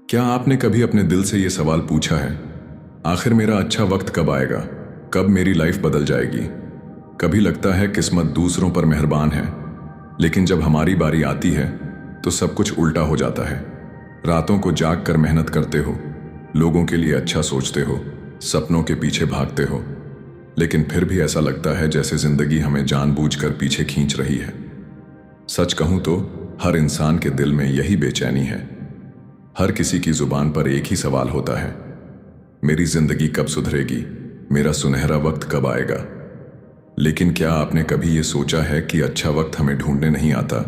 क्या आपने कभी अपने दिल से ये सवाल पूछा है, आखिर मेरा अच्छा वक्त कब आएगा, कब मेरी लाइफ बदल जाएगी? कभी लगता है किस्मत दूसरों पर मेहरबान है, लेकिन जब हमारी बारी आती है तो सब कुछ उल्टा हो जाता है। रातों को जाग कर मेहनत करते हो, लोगों के लिए अच्छा सोचते हो, सपनों के पीछे भागते हो, लेकिन फिर भी ऐसा लगता है जैसे जिंदगी हमें जानबूझकर पीछे खींच रही है। सच कहूं तो हर इंसान के दिल में यही बेचैनी है। हर किसी की जुबान पर एक ही सवाल होता है, मेरी जिंदगी कब सुधरेगी, मेरा सुनहरा वक्त कब आएगा। लेकिन क्या आपने कभी ये सोचा है कि अच्छा वक्त हमें ढूंढने नहीं आता,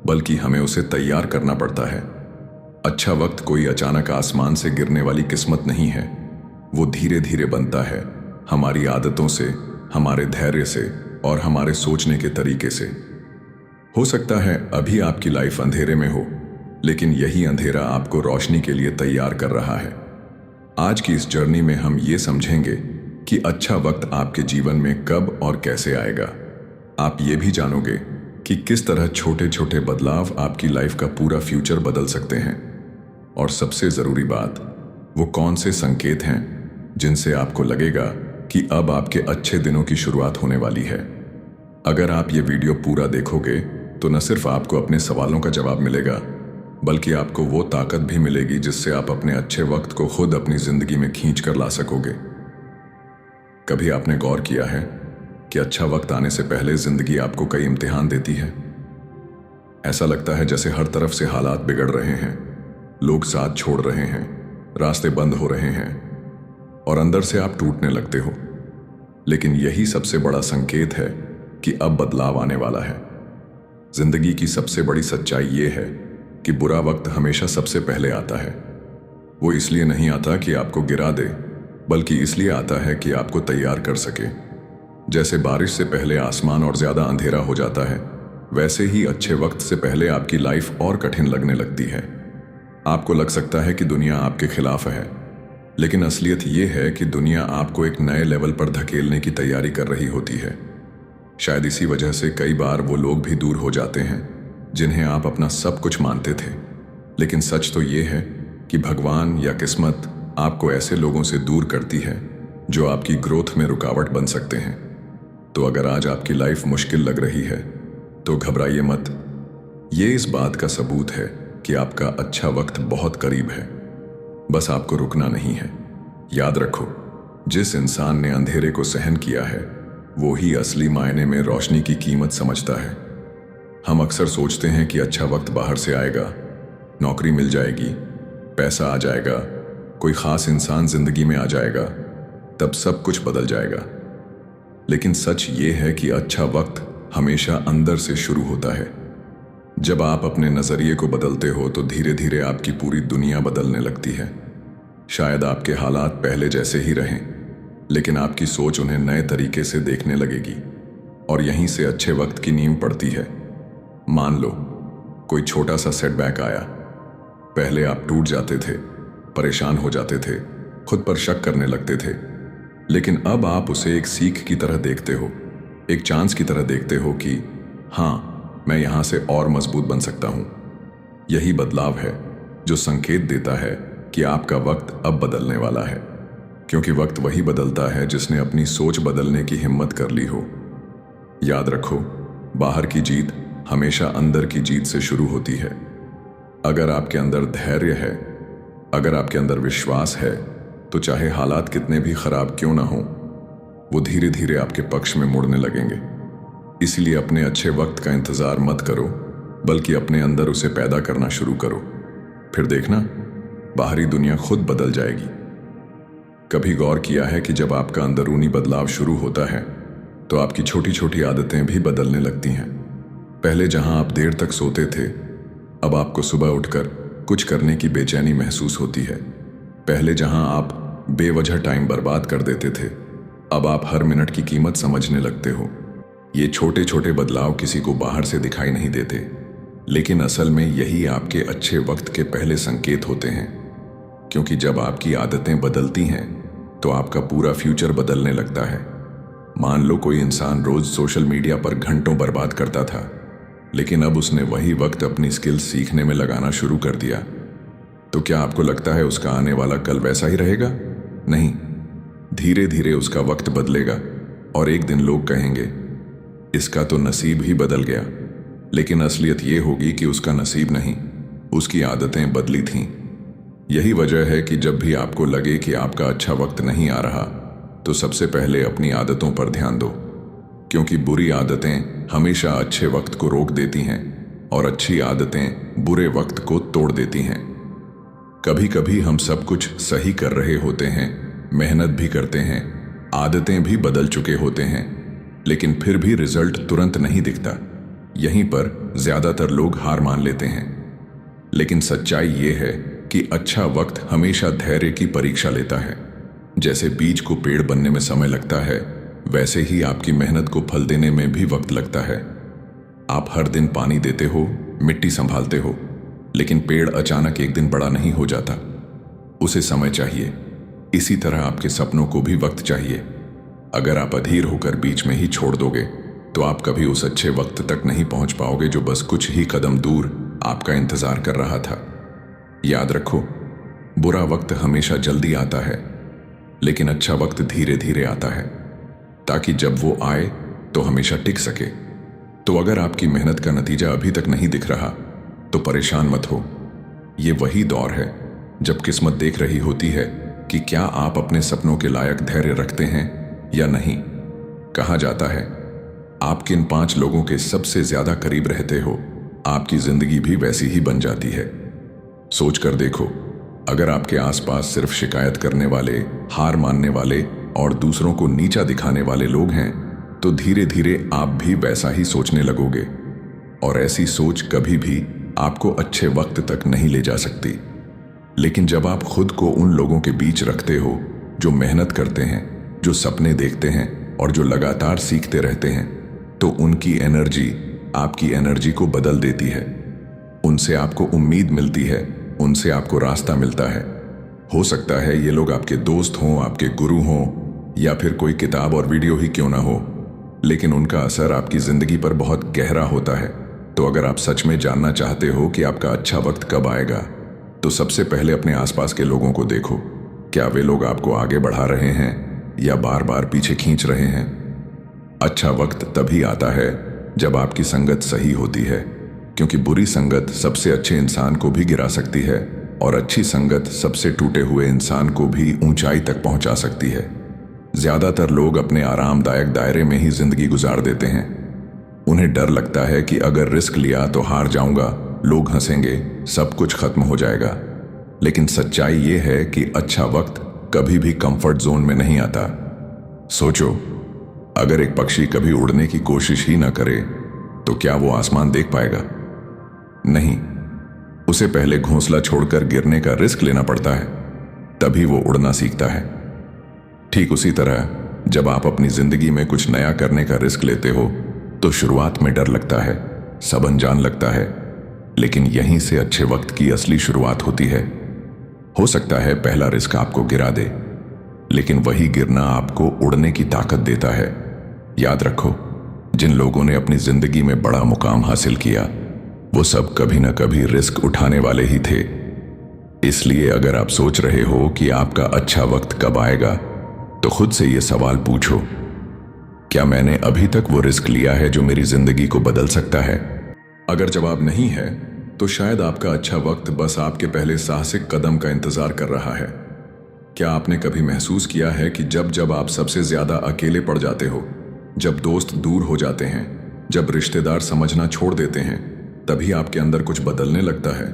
बल्कि हमें उसे तैयार करना पड़ता है। अच्छा वक्त कोई अचानक आसमान से गिरने वाली किस्मत नहीं है, वो धीरे धीरे बनता है, हमारी आदतों से, हमारे धैर्य से और हमारे सोचने के तरीके से। हो सकता है अभी आपकी लाइफ अंधेरे में हो, लेकिन यही अंधेरा आपको रोशनी के लिए तैयार कर रहा है। आज की इस जर्नी में हम ये समझेंगे कि अच्छा वक्त आपके जीवन में कब और कैसे आएगा। आप ये भी जानोगे कि किस तरह छोटे छोटे बदलाव आपकी लाइफ का पूरा फ्यूचर बदल सकते हैं। और सबसे ज़रूरी बात, वो कौन से संकेत हैं जिनसे आपको लगेगा कि अब आपके अच्छे दिनों की शुरुआत होने वाली है। अगर आप ये वीडियो पूरा देखोगे तो न सिर्फ आपको अपने सवालों का जवाब मिलेगा, बल्कि आपको वो ताकत भी मिलेगी जिससे आप अपने अच्छे वक्त को खुद अपनी जिंदगी में खींच कर ला सकोगे। कभी आपने गौर किया है कि अच्छा वक्त आने से पहले जिंदगी आपको कई इम्तिहान देती है? ऐसा लगता है जैसे हर तरफ से हालात बिगड़ रहे हैं, लोग साथ छोड़ रहे हैं, रास्ते बंद हो रहे हैं और अंदर से आप टूटने लगते हो। लेकिन यही सबसे बड़ा संकेत है कि अब बदलाव आने वाला है। जिंदगी की सबसे बड़ी सच्चाई ये है कि बुरा वक्त हमेशा सबसे पहले आता है। वो इसलिए नहीं आता कि आपको गिरा दे, बल्कि इसलिए आता है कि आपको तैयार कर सके। जैसे बारिश से पहले आसमान और ज्यादा अंधेरा हो जाता है, वैसे ही अच्छे वक्त से पहले आपकी लाइफ और कठिन लगने लगती है। आपको लग सकता है कि दुनिया आपके खिलाफ है, लेकिन असलियत ये है कि दुनिया आपको एक नए लेवल पर धकेलने की तैयारी कर रही होती है। शायद इसी वजह से कई बार वो लोग भी दूर हो जाते हैं जिन्हें आप अपना सब कुछ मानते थे। लेकिन सच तो ये है कि भगवान या किस्मत आपको ऐसे लोगों से दूर करती है जो आपकी ग्रोथ में रुकावट बन सकते हैं। तो अगर आज आपकी लाइफ मुश्किल लग रही है तो घबराइए मत। ये इस बात का सबूत है कि आपका अच्छा वक्त बहुत करीब है, बस आपको रुकना नहीं है। याद रखो, जिस इंसान ने अंधेरे को सहन किया है वो ही असली मायने में रोशनी की कीमत समझता है। हम अक्सर सोचते हैं कि अच्छा वक्त बाहर से आएगा, नौकरी मिल जाएगी, पैसा आ जाएगा, कोई खास इंसान जिंदगी में आ जाएगा, तब सब कुछ बदल जाएगा। लेकिन सच ये है कि अच्छा वक्त हमेशा अंदर से शुरू होता है। जब आप अपने नजरिए को बदलते हो तो धीरे धीरे आपकी पूरी दुनिया बदलने लगती है। शायद आपके हालात पहले जैसे ही रहें, लेकिन आपकी सोच उन्हें नए तरीके से देखने लगेगी और यहीं से अच्छे वक्त की नींव पड़ती है। मान लो कोई छोटा सा सेटबैक आया। पहले आप टूट जाते थे, परेशान हो जाते थे, खुद पर शक करने लगते थे, लेकिन अब आप उसे एक सीख की तरह देखते हो, एक चांस की तरह देखते हो कि हाँ, मैं यहां से और मजबूत बन सकता हूं। यही बदलाव है जो संकेत देता है कि आपका वक्त अब बदलने वाला है, क्योंकि वक्त वही बदलता है जिसने अपनी सोच बदलने की हिम्मत कर ली हो। याद रखो, बाहर की जीत हमेशा अंदर की जीत से शुरू होती है। अगर आपके अंदर धैर्य है, अगर आपके अंदर विश्वास है, तो चाहे हालात कितने भी खराब क्यों ना हो, वो धीरे धीरे आपके पक्ष में मुड़ने लगेंगे। इसलिए अपने अच्छे वक्त का इंतजार मत करो, बल्कि अपने अंदर उसे पैदा करना शुरू करो। फिर देखना, बाहरी दुनिया खुद बदल जाएगी। कभी गौर किया है कि जब आपका अंदरूनी बदलाव शुरू होता है तो आपकी छोटी छोटी आदतें भी बदलने लगती हैं। पहले जहां आप देर तक सोते थे, अब आपको सुबह उठकर कुछ करने की बेचैनी महसूस होती है। पहले जहां आप बेवजह टाइम बर्बाद कर देते थे, अब आप हर मिनट की कीमत समझने लगते हो। ये छोटे छोटे बदलाव किसी को बाहर से दिखाई नहीं देते, लेकिन असल में यही आपके अच्छे वक्त के पहले संकेत होते हैं। क्योंकि जब आपकी आदतें बदलती हैं तो आपका पूरा फ्यूचर बदलने लगता है। मान लो कोई इंसान रोज सोशल मीडिया पर घंटों बर्बाद करता था, लेकिन अब उसने वही वक्त अपनी स्किल्स सीखने में लगाना शुरू कर दिया। तो क्या आपको लगता है उसका आने वाला कल वैसा ही रहेगा? नहीं, धीरे धीरे उसका वक्त बदलेगा और एक दिन लोग कहेंगे इसका तो नसीब ही बदल गया। लेकिन असलियत ये होगी कि उसका नसीब नहीं, उसकी आदतें बदली थीं। यही वजह है कि जब भी आपको लगे कि आपका अच्छा वक्त नहीं आ रहा, तो सबसे पहले अपनी आदतों पर ध्यान दो, क्योंकि बुरी आदतें हमेशा अच्छे वक्त को रोक देती हैं और अच्छी आदतें बुरे वक्त को तोड़ देती हैं। कभी कभी हम सब कुछ सही कर रहे होते हैं, मेहनत भी करते हैं, आदतें भी बदल चुके होते हैं, लेकिन फिर भी रिजल्ट तुरंत नहीं दिखता। यहीं पर ज्यादातर लोग हार मान लेते हैं। लेकिन सच्चाई ये है कि अच्छा वक्त हमेशा धैर्य की परीक्षा लेता है। जैसे बीज को पेड़ बनने में समय लगता है, वैसे ही आपकी मेहनत को फल देने में भी वक्त लगता है। आप हर दिन पानी देते हो, मिट्टी संभालते हो, लेकिन पेड़ अचानक एक दिन बड़ा नहीं हो जाता, उसे समय चाहिए। इसी तरह आपके सपनों को भी वक्त चाहिए। अगर आप अधीर होकर बीच में ही छोड़ दोगे, तो आप कभी उस अच्छे वक्त तक नहीं पहुंच पाओगे जो बस कुछ ही कदम दूर आपका इंतजार कर रहा था। याद रखो, बुरा वक्त हमेशा जल्दी आता है, लेकिन अच्छा वक्त धीरे धीरे आता है, ताकि जब वो आए तो हमेशा टिक सके। तो अगर आपकी मेहनत का नतीजा अभी तक नहीं दिख रहा, तो परेशान मत हो। ये वही दौर है जब किस्मत देख रही होती है कि क्या आप अपने सपनों के लायक धैर्य रखते हैं या नहीं। कहा जाता है, आप किन 5 लोगों के सबसे ज्यादा करीब रहते हो, आपकी जिंदगी भी वैसी ही बन जाती है। सोच कर देखो, अगर आपके आसपास सिर्फ शिकायत करने वाले, हार मानने वाले और दूसरों को नीचा दिखाने वाले लोग हैं, तो धीरे धीरे आप भी वैसा ही सोचने लगोगे, और ऐसी सोच कभी भी आपको अच्छे वक्त तक नहीं ले जा सकती। लेकिन जब आप खुद को उन लोगों के बीच रखते हो जो मेहनत करते हैं, जो सपने देखते हैं और जो लगातार सीखते रहते हैं, तो उनकी एनर्जी आपकी एनर्जी को बदल देती है। उनसे आपको उम्मीद मिलती है, उनसे आपको रास्ता मिलता है। हो सकता है ये लोग आपके दोस्त हों, आपके गुरु हों, या फिर कोई किताब और वीडियो ही क्यों ना हो, लेकिन उनका असर आपकी जिंदगी पर बहुत गहरा होता है। तो अगर आप सच में जानना चाहते हो कि आपका अच्छा वक्त कब आएगा, तो सबसे पहले अपने आसपास के लोगों को देखो। क्या वे लोग आपको आगे बढ़ा रहे हैं या बार बार पीछे खींच रहे हैं? अच्छा वक्त तभी आता है जब आपकी संगत सही होती है, क्योंकि बुरी संगत सबसे अच्छे इंसान को भी गिरा सकती है और अच्छी संगत सबसे टूटे हुए इंसान को भी ऊंचाई तक पहुंचा सकती है। ज्यादातर लोग अपने आरामदायक दायरे में ही जिंदगी गुजार देते हैं। उन्हें डर लगता है कि अगर रिस्क लिया तो हार जाऊंगा, लोग हंसेंगे, सब कुछ खत्म हो जाएगा। लेकिन सच्चाई ये है कि अच्छा वक्त कभी भी कंफर्ट जोन में नहीं आता। सोचो, अगर एक पक्षी कभी उड़ने की कोशिश ही ना करे, तो क्या वो आसमान देख पाएगा? नहीं, उसे पहले घोंसला छोड़कर गिरने का रिस्क लेना पड़ता है, तभी वो उड़ना सीखता है। ठीक उसी तरह जब आप अपनी जिंदगी में कुछ नया करने का रिस्क लेते हो, तो शुरुआत में डर लगता है, सब अनजान लगता है, लेकिन यहीं से अच्छे वक्त की असली शुरुआत होती है। हो सकता है पहला रिस्क आपको गिरा दे, लेकिन वही गिरना आपको उड़ने की ताकत देता है। याद रखो, जिन लोगों ने अपनी जिंदगी में बड़ा मुकाम हासिल किया, वो सब कभी ना कभी रिस्क उठाने वाले ही थे। इसलिए अगर आप सोच रहे हो कि आपका अच्छा वक्त कब आएगा, तो खुद से ये सवाल पूछो, क्या मैंने अभी तक वो रिस्क लिया है जो मेरी जिंदगी को बदल सकता है? अगर जवाब नहीं है, तो शायद आपका अच्छा वक्त बस आपके पहले साहसिक कदम का इंतजार कर रहा है। क्या आपने कभी महसूस किया है कि जब जब आप सबसे ज्यादा अकेले पड़ जाते हो, जब दोस्त दूर हो जाते हैं, जब रिश्तेदार समझना छोड़ देते हैं, तभी आपके अंदर कुछ बदलने लगता है?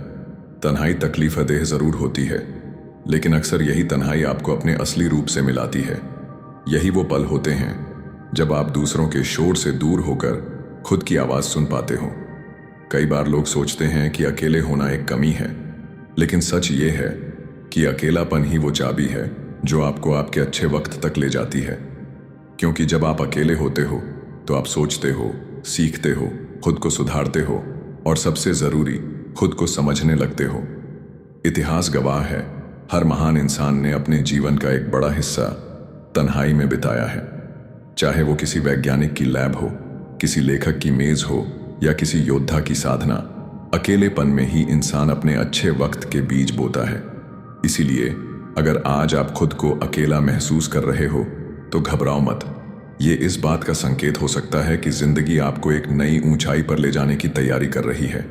तन्हाई तकलीफ देह जरूर होती है, लेकिन अक्सर यही तन्हाई आपको अपने असली रूप से मिलाती है। यही वो पल होते हैं जब आप दूसरों के शोर से दूर होकर खुद की आवाज सुन पाते हो। कई बार लोग सोचते हैं कि अकेले होना एक कमी है, लेकिन सच ये है कि अकेलापन ही वो चाबी है जो आपको आपके अच्छे वक्त तक ले जाती है। क्योंकि जब आप अकेले होते हो, तो आप सोचते हो, सीखते हो, खुद को सुधारते हो और सबसे जरूरी, खुद को समझने लगते हो। इतिहास गवाह है, हर महान इंसान ने अपने जीवन का एक बड़ा हिस्सा तन्हाई में बिताया है। चाहे वो किसी वैज्ञानिक की लैब हो, किसी लेखक की मेज हो या किसी योद्धा की साधना, अकेलेपन में ही इंसान अपने अच्छे वक्त के बीज बोता है। इसीलिए अगर आज आप खुद को अकेला महसूस कर रहे हो तो घबराओ मत। ये इस बात का संकेत हो सकता है कि जिंदगी आपको एक नई ऊंचाई पर ले जाने की तैयारी कर रही है।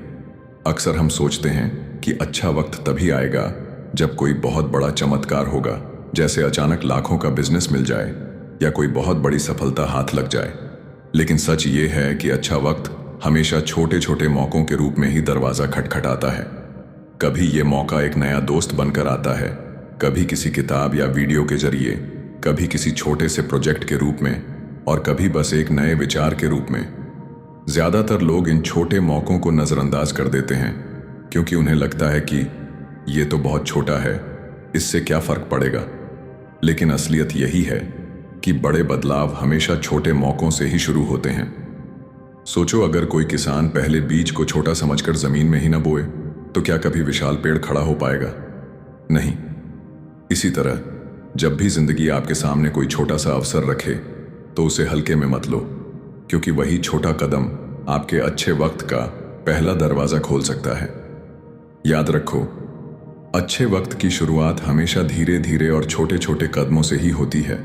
अक्सर हम सोचते हैं कि अच्छा वक्त तभी आएगा जब कोई बहुत बड़ा चमत्कार होगा, जैसे अचानक लाखों का बिजनेस मिल जाए या कोई बहुत बड़ी सफलता हाथ लग जाए। लेकिन सच ये है कि अच्छा वक्त हमेशा छोटे छोटे मौकों के रूप में ही दरवाजा खटखटाता है। कभी ये मौका एक नया दोस्त बनकर आता है, कभी किसी किताब या वीडियो के जरिए, कभी किसी छोटे से प्रोजेक्ट के रूप में, और कभी बस एक नए विचार के रूप में। ज्यादातर लोग इन छोटे मौकों को नजरअंदाज कर देते हैं क्योंकि उन्हें लगता है कि ये तो बहुत छोटा है, इससे क्या फर्क पड़ेगा। लेकिन असलियत यही है कि बड़े बदलाव हमेशा छोटे मौकों से ही शुरू होते हैं। सोचो, अगर कोई किसान पहले बीज को छोटा समझकर जमीन में ही न बोए तो क्या कभी विशाल पेड़ खड़ा हो पाएगा? नहीं। इसी तरह जब भी जिंदगी आपके सामने कोई छोटा सा अवसर रखे तो उसे हल्के में मत लो, क्योंकि वही छोटा कदम आपके अच्छे वक्त का पहला दरवाजा खोल सकता है। याद रखो, अच्छे वक्त की शुरुआत हमेशा धीरे धीरे और छोटे छोटे कदमों से ही होती है।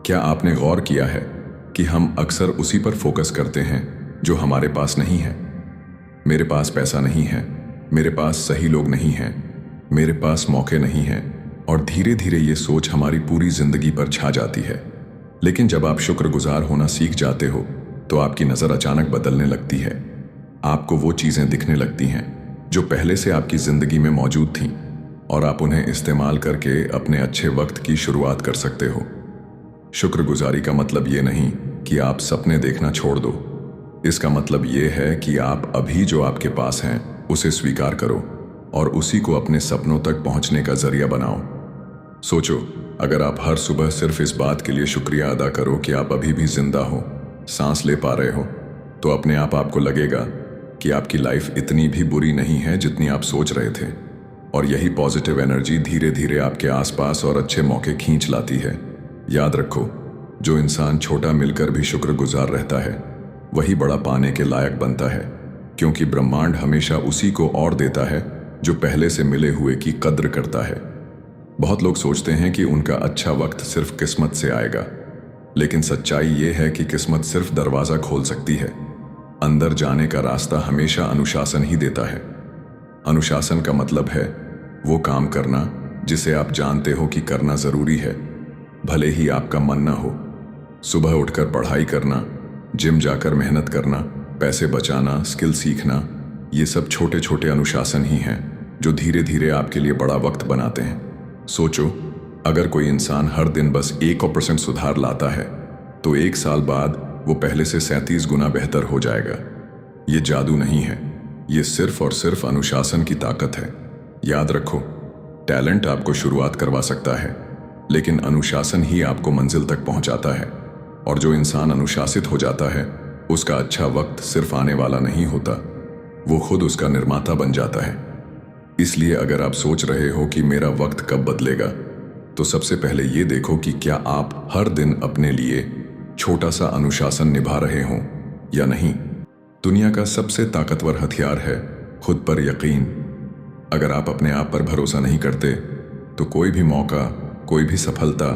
क्या आपने गौर किया है कि हम अक्सर उसी पर फोकस करते हैं जो हमारे पास नहीं है? मेरे पास पैसा नहीं है, मेरे पास सही लोग नहीं हैं, मेरे पास मौके नहीं हैं, और धीरे धीरे ये सोच हमारी पूरी जिंदगी पर छा जाती है। लेकिन जब आप शुक्रगुजार होना सीख जाते हो तो आपकी नज़र अचानक बदलने लगती है। आपको वो चीज़ें दिखने लगती हैं जो पहले से आपकी ज़िंदगी में मौजूद थीं, और आप उन्हें इस्तेमाल करके अपने अच्छे वक्त की शुरुआत कर सकते हो। शुक्रगुजारी का मतलब ये नहीं कि आप सपने देखना छोड़ दो। इसका मतलब ये है कि आप अभी जो आपके पास हैं उसे स्वीकार करो और उसी को अपने सपनों तक पहुंचने का जरिया बनाओ। सोचो, अगर आप हर सुबह सिर्फ इस बात के लिए शुक्रिया अदा करो कि आप अभी भी जिंदा हो, सांस ले पा रहे हो, तो अपने आप आपको लगेगा कि आपकी लाइफ इतनी भी बुरी नहीं है जितनी आप सोच रहे थे। और यही पॉजिटिव एनर्जी धीरे धीरे आपके आसपास और अच्छे मौके खींच लाती है। याद रखो, जो इंसान छोटा मिलकर भी शुक्रगुजार रहता है वही बड़ा पाने के लायक बनता है, क्योंकि ब्रह्मांड हमेशा उसी को और देता है जो पहले से मिले हुए की कद्र करता है। बहुत लोग सोचते हैं कि उनका अच्छा वक्त सिर्फ किस्मत से आएगा, लेकिन सच्चाई ये है कि किस्मत सिर्फ दरवाजा खोल सकती है, अंदर जाने का रास्ता हमेशा अनुशासन ही देता है। अनुशासन का मतलब है वो काम करना जिसे आप जानते हो कि करना जरूरी है, भले ही आपका मन न हो। सुबह उठकर पढ़ाई करना, जिम जाकर मेहनत करना, पैसे बचाना, स्किल सीखना, ये सब छोटे छोटे अनुशासन ही हैं जो धीरे धीरे आपके लिए बड़ा वक्त बनाते हैं। सोचो, अगर कोई इंसान हर दिन बस 1% सुधार लाता है तो 1 साल बाद वो पहले से 37 गुना बेहतर हो जाएगा। ये जादू नहीं है, ये सिर्फ और सिर्फ अनुशासन की ताकत है। याद रखो, टैलेंट आपको शुरुआत करवा सकता है, लेकिन अनुशासन ही आपको मंजिल तक पहुंचाता है। और जो इंसान अनुशासित हो जाता है उसका अच्छा वक्त सिर्फ आने वाला नहीं होता, वो खुद उसका निर्माता बन जाता है। इसलिए अगर आप सोच रहे हो कि मेरा वक्त कब बदलेगा, तो सबसे पहले ये देखो कि क्या आप हर दिन अपने लिए छोटा सा अनुशासन निभा रहे हो या नहीं। दुनिया का सबसे ताकतवर हथियार है खुद पर यकीन। अगर आप अपने आप पर भरोसा नहीं करते तो कोई भी मौका, कोई भी सफलता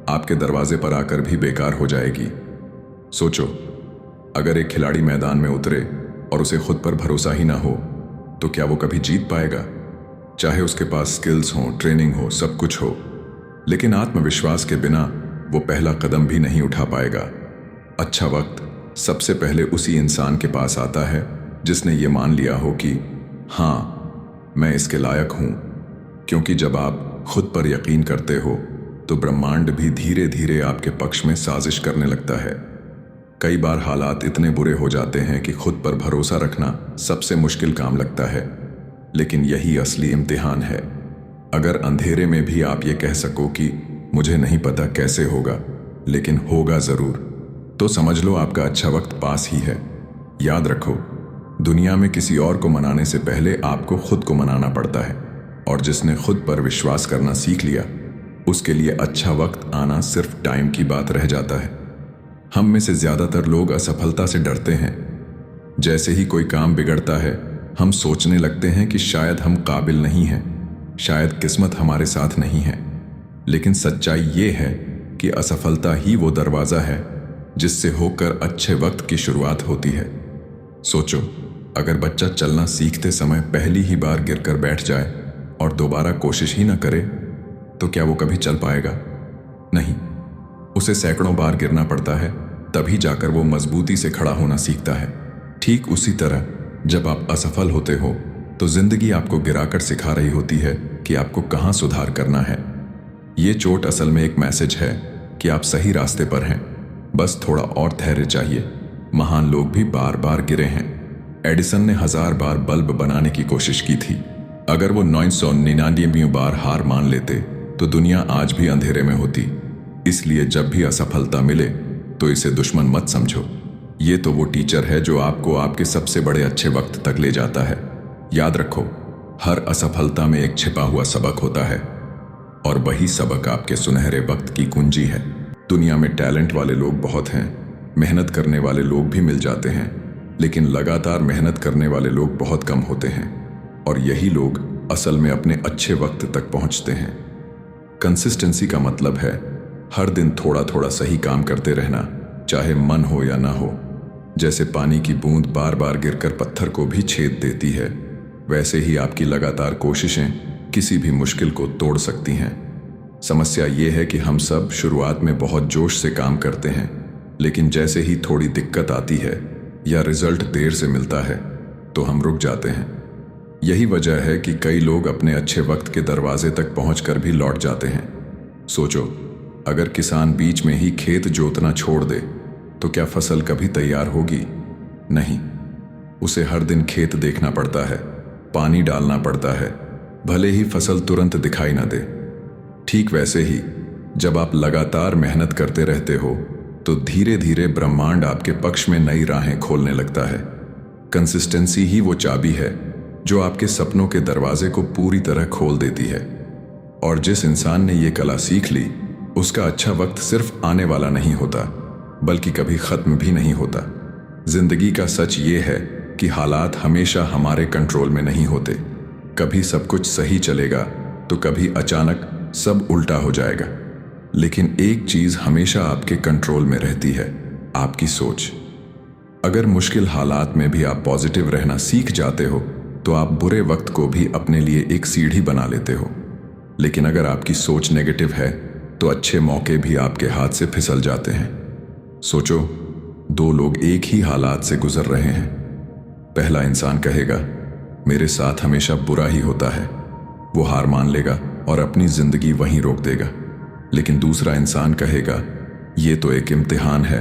आपके दरवाजे पर आकर भी बेकार हो जाएगी। सोचो, अगर एक खिलाड़ी मैदान में उतरे और उसे खुद पर भरोसा ही ना हो तो क्या वो कभी जीत पाएगा? चाहे उसके पास स्किल्स हो, ट्रेनिंग हो, सब कुछ हो, लेकिन आत्मविश्वास के बिना वो पहला कदम भी नहीं उठा पाएगा। अच्छा वक्त सबसे पहले उसी इंसान के पास आता है जिसने ये मान लिया हो कि हाँ, मैं इसके लायक हूं। क्योंकि जब आप खुद पर यकीन करते हो तो ब्रह्मांड भी धीरे धीरे आपके पक्ष में साजिश करने लगता है। कई बार हालात इतने बुरे हो जाते हैं कि खुद पर भरोसा रखना सबसे मुश्किल काम लगता है, लेकिन यही असली इम्तिहान है। अगर अंधेरे में भी आप ये कह सको कि मुझे नहीं पता कैसे होगा, लेकिन होगा जरूर, तो समझ लो आपका अच्छा वक्त पास ही है। याद रखो, दुनिया में किसी और को मनाने से पहले आपको खुद को मनाना पड़ता है, और जिसने खुद पर विश्वास करना सीख लिया उसके लिए अच्छा वक्त आना सिर्फ टाइम की बात रह जाता है। हम में से ज्यादातर लोग असफलता से डरते हैं। जैसे ही कोई काम बिगड़ता है हम सोचने लगते हैं कि शायद हम काबिल नहीं हैं, शायद किस्मत हमारे साथ नहीं है। लेकिन सच्चाई ये है कि असफलता ही वो दरवाज़ा है जिससे होकर अच्छे वक्त की शुरुआत होती है। सोचो, अगर बच्चा चलना सीखते समय पहली ही बार गिरकर बैठ जाए और दोबारा कोशिश ही ना करे, तो क्या वो कभी चल पाएगा? नहीं, उसे सैकड़ों बार गिरना पड़ता है, तभी जाकर वो मजबूती से खड़ा होना सीखता है। ठीक उसी तरह जब आप असफल होते हो तो जिंदगी आपको गिराकर सिखा रही होती है कि आपको कहाँ सुधार करना है। ये चोट असल में एक मैसेज है कि आप सही रास्ते पर हैं, बस थोड़ा और धैर्य चाहिए। महान लोग भी बार बार गिरे हैं। एडिसन ने 1000 बार बल्ब बनाने की कोशिश की थी। अगर वो 999 बार हार मान लेते तो दुनिया आज भी अंधेरे में होती। इसलिए जब भी असफलता मिले तो इसे दुश्मन मत समझो, ये तो वो टीचर है जो आपको आपके सबसे बड़े अच्छे वक्त तक ले जाता है। याद रखो, हर असफलता में एक छिपा हुआ सबक होता है और वही सबक आपके सुनहरे वक्त की कुंजी है। दुनिया में टैलेंट वाले लोग बहुत हैं, मेहनत करने वाले लोग भी मिल जाते हैं, लेकिन लगातार मेहनत करने वाले लोग बहुत कम होते हैं और यही लोग असल में अपने अच्छे वक्त तक पहुंचते हैं। कंसिस्टेंसी का मतलब है हर दिन थोड़ा थोड़ा सही काम करते रहना, चाहे मन हो या ना हो। जैसे पानी की बूंद बार बार गिरकर पत्थर को भी छेद देती है, वैसे ही आपकी लगातार कोशिशें किसी भी मुश्किल को तोड़ सकती हैं। समस्या ये है कि हम सब शुरुआत में बहुत जोश से काम करते हैं, लेकिन जैसे ही थोड़ी दिक्कत आती है या रिजल्ट देर से मिलता है तो हम रुक जाते हैं। यही वजह है कि कई लोग अपने अच्छे वक्त के दरवाजे तक पहुंचकर भी लौट जाते हैं। सोचो, अगर किसान बीच में ही खेत जोतना छोड़ दे तो क्या फसल कभी तैयार होगी? नहीं, उसे हर दिन खेत देखना पड़ता है, पानी डालना पड़ता है, भले ही फसल तुरंत दिखाई ना दे। ठीक वैसे ही जब आप लगातार मेहनत करते रहते हो तो धीरे धीरे ब्रह्मांड आपके पक्ष में नई राहें खोलने लगता है। कंसिस्टेंसी ही वो चाबी है जो आपके सपनों के दरवाजे को पूरी तरह खोल देती है। और जिस इंसान ने ये कला सीख ली, उसका अच्छा वक्त सिर्फ आने वाला नहीं होता, बल्कि कभी खत्म भी नहीं होता। जिंदगी का सच ये है कि हालात हमेशा हमारे कंट्रोल में नहीं होते। कभी सब कुछ सही चलेगा तो कभी अचानक सब उल्टा हो जाएगा। लेकिन एक चीज हमेशा आपके कंट्रोल में रहती है, आपकी सोच। अगर मुश्किल हालात में भी आप पॉजिटिव रहना सीख जाते हो तो आप बुरे वक्त को भी अपने लिए एक सीढ़ी बना लेते हो। लेकिन अगर आपकी सोच नेगेटिव है तो अच्छे मौके भी आपके हाथ से फिसल जाते हैं। सोचो, 2 लोग एक ही हालात से गुजर रहे हैं। पहला इंसान कहेगा, मेरे साथ हमेशा बुरा ही होता है। वो हार मान लेगा और अपनी जिंदगी वहीं रोक देगा। लेकिन दूसरा इंसान कहेगा, ये तो एक इम्तिहान है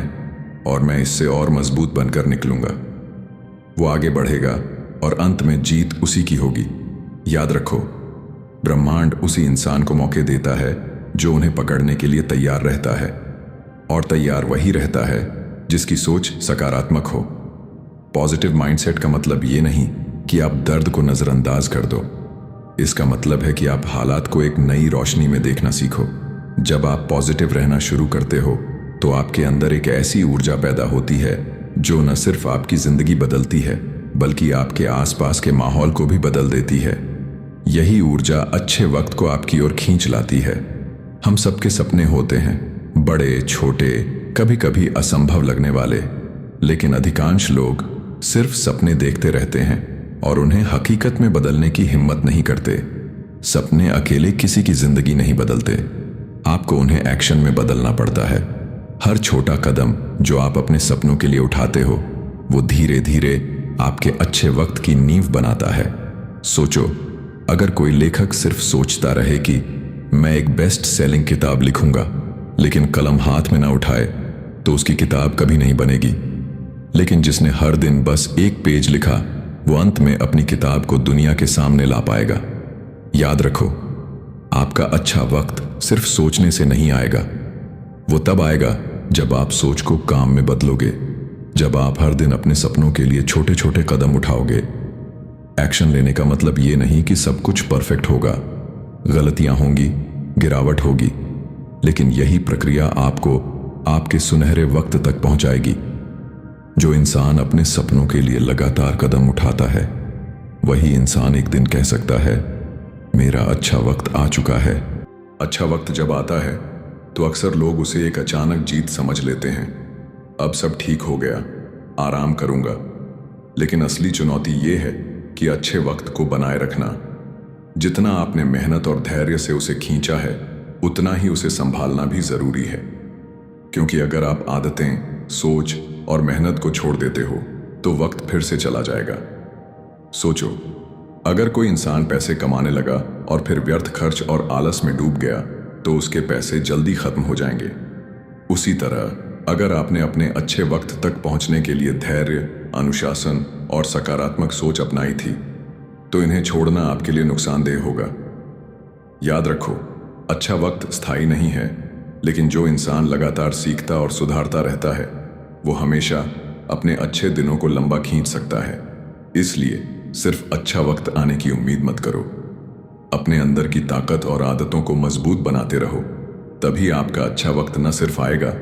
और मैं इससे और मजबूत बनकर निकलूंगा। वो आगे बढ़ेगा और अंत में जीत उसी की होगी। याद रखो, ब्रह्मांड उसी इंसान को मौके देता है जो उन्हें पकड़ने के लिए तैयार रहता है, और तैयार वही रहता है जिसकी सोच सकारात्मक हो। पॉजिटिव माइंडसेट का मतलब ये नहीं कि आप दर्द को नजरअंदाज कर दो। इसका मतलब है कि आप हालात को एक नई रोशनी में देखना सीखो। जब आप पॉजिटिव रहना शुरू करते हो तो आपके अंदर एक ऐसी ऊर्जा पैदा होती है जो न सिर्फ आपकी जिंदगी बदलती है, बल्कि आपके आसपास के माहौल को भी बदल देती है। यही ऊर्जा अच्छे वक्त को आपकी ओर खींच लाती है। हम सबके सपने होते हैं, बड़े छोटे, कभी कभी असंभव लगने वाले, लेकिन अधिकांश लोग सिर्फ सपने देखते रहते हैं और उन्हें हकीकत में बदलने की हिम्मत नहीं करते। सपने अकेले किसी की जिंदगी नहीं बदलते, आपको उन्हें एक्शन में बदलना पड़ता है। हर छोटा कदम जो आप अपने सपनों के लिए उठाते हो, वो धीरे धीरे आपके अच्छे वक्त की नींव बनाता है। सोचो, अगर कोई लेखक सिर्फ सोचता रहे कि मैं एक बेस्ट सेलिंग किताब लिखूंगा, लेकिन कलम हाथ में ना उठाए, तो उसकी किताब कभी नहीं बनेगी। लेकिन जिसने हर दिन बस एक पेज लिखा, वो अंत में अपनी किताब को दुनिया के सामने ला पाएगा। याद रखो, आपका अच्छा वक्त सिर्फ सोचने से नहीं आएगा। वो तब आएगा जब आप सोच को काम में बदलोगे, जब आप हर दिन अपने सपनों के लिए छोटे छोटे कदम उठाओगे। एक्शन लेने का मतलब ये नहीं कि सब कुछ परफेक्ट होगा। गलतियां होंगी, गिरावट होगी, लेकिन यही प्रक्रिया आपको आपके सुनहरे वक्त तक पहुंचाएगी। जो इंसान अपने सपनों के लिए लगातार कदम उठाता है, वही इंसान एक दिन कह सकता है, मेरा अच्छा वक्त आ चुका है। अच्छा वक्त जब आता है तो अक्सर लोग उसे एक अचानक जीत समझ लेते हैं। अब सब ठीक हो गया, आराम करूंगा। लेकिन असली चुनौती ये है कि अच्छे वक्त को बनाए रखना। जितना आपने मेहनत और धैर्य से उसे खींचा है, उतना ही उसे संभालना भी जरूरी है। क्योंकि अगर आप आदतें, सोच और मेहनत को छोड़ देते हो तो वक्त फिर से चला जाएगा। सोचो, अगर कोई इंसान पैसे कमाने लगा और फिर व्यर्थ खर्च और आलस में डूब गया तो उसके पैसे जल्दी खत्म हो जाएंगे। उसी तरह अगर आपने अपने अच्छे वक्त तक पहुंचने के लिए धैर्य, अनुशासन और सकारात्मक सोच अपनाई थी तो इन्हें छोड़ना आपके लिए नुकसानदेह होगा। याद रखो, अच्छा वक्त स्थायी नहीं है, लेकिन जो इंसान लगातार सीखता और सुधारता रहता है वो हमेशा अपने अच्छे दिनों को लंबा खींच सकता है। इसलिए सिर्फ अच्छा वक्त आने की उम्मीद मत करो। अपने अंदर की ताकत और आदतों को मजबूत बनाते रहो, तभी आपका अच्छा वक्त न सिर्फ आएगा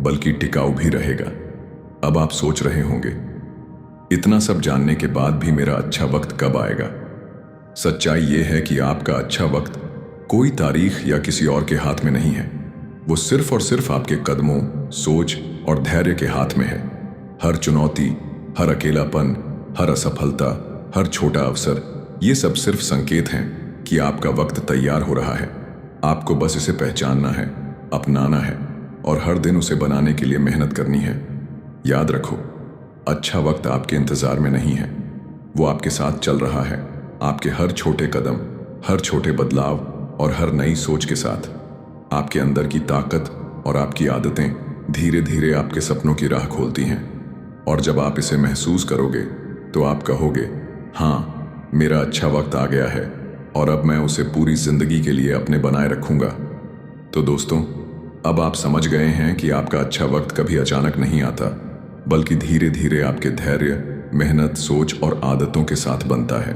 बल्कि टिकाऊ भी रहेगा। अब आप सोच रहे होंगे, इतना सब जानने के बाद भी मेरा अच्छा वक्त कब आएगा? सच्चाई यह है कि आपका अच्छा वक्त कोई तारीख या किसी और के हाथ में नहीं है। वो सिर्फ और सिर्फ आपके कदमों, सोच और धैर्य के हाथ में है। हर चुनौती, हर अकेलापन, हर असफलता, हर छोटा अवसर, ये सब सिर्फ संकेत हैं कि आपका वक्त तैयार हो रहा है। आपको बस इसे पहचानना है, अपनाना है और हर दिन उसे बनाने के लिए मेहनत करनी है। याद रखो, अच्छा वक्त आपके इंतजार में नहीं है, वो आपके साथ चल रहा है। आपके हर छोटे कदम, हर छोटे बदलाव और हर नई सोच के साथ। आपके अंदर की ताकत और आपकी आदतें धीरे धीरे आपके सपनों की राह खोलती हैं। और जब आप इसे महसूस करोगे तो आप कहोगे, हाँ, मेरा अच्छा वक्त आ गया है और अब मैं उसे पूरी जिंदगी के लिए अपने बनाए रखूंगा। तो दोस्तों, अब आप समझ गए हैं कि आपका अच्छा वक्त कभी अचानक नहीं आता, बल्कि धीरे धीरे आपके धैर्य, मेहनत, सोच और आदतों के साथ बनता है।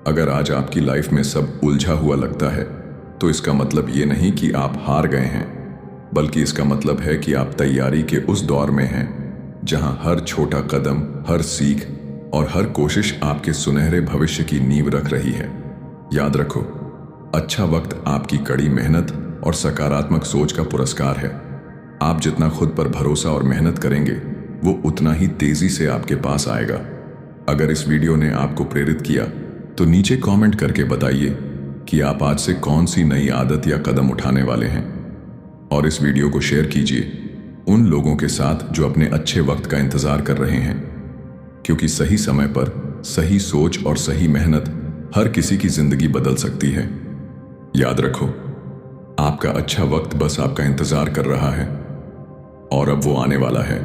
अगर आज आपकी लाइफ में सब उलझा हुआ लगता है तो इसका मतलब ये नहीं कि आप हार गए हैं, बल्कि इसका मतलब है कि आप तैयारी के उस दौर में हैं जहां हर छोटा कदम, हर सीख और हर कोशिश आपके सुनहरे भविष्य की नींव रख रही है। याद रखो, अच्छा वक्त आपकी कड़ी मेहनत और सकारात्मक सोच का पुरस्कार है। आप जितना खुद पर भरोसा और मेहनत करेंगे, वो उतना ही तेजी से आपके पास आएगा। अगर इस वीडियो ने आपको प्रेरित किया तो नीचे कमेंट करके बताइए कि आप आज से कौन सी नई आदत या कदम उठाने वाले हैं। और इस वीडियो को शेयर कीजिए उन लोगों के साथ जो अपने अच्छे वक्त का इंतजार कर रहे हैं, क्योंकि सही समय पर सही सोच और सही मेहनत हर किसी की जिंदगी बदल सकती है। याद रखो, आपका अच्छा वक्त बस आपका इंतजार कर रहा है और अब वो आने वाला है।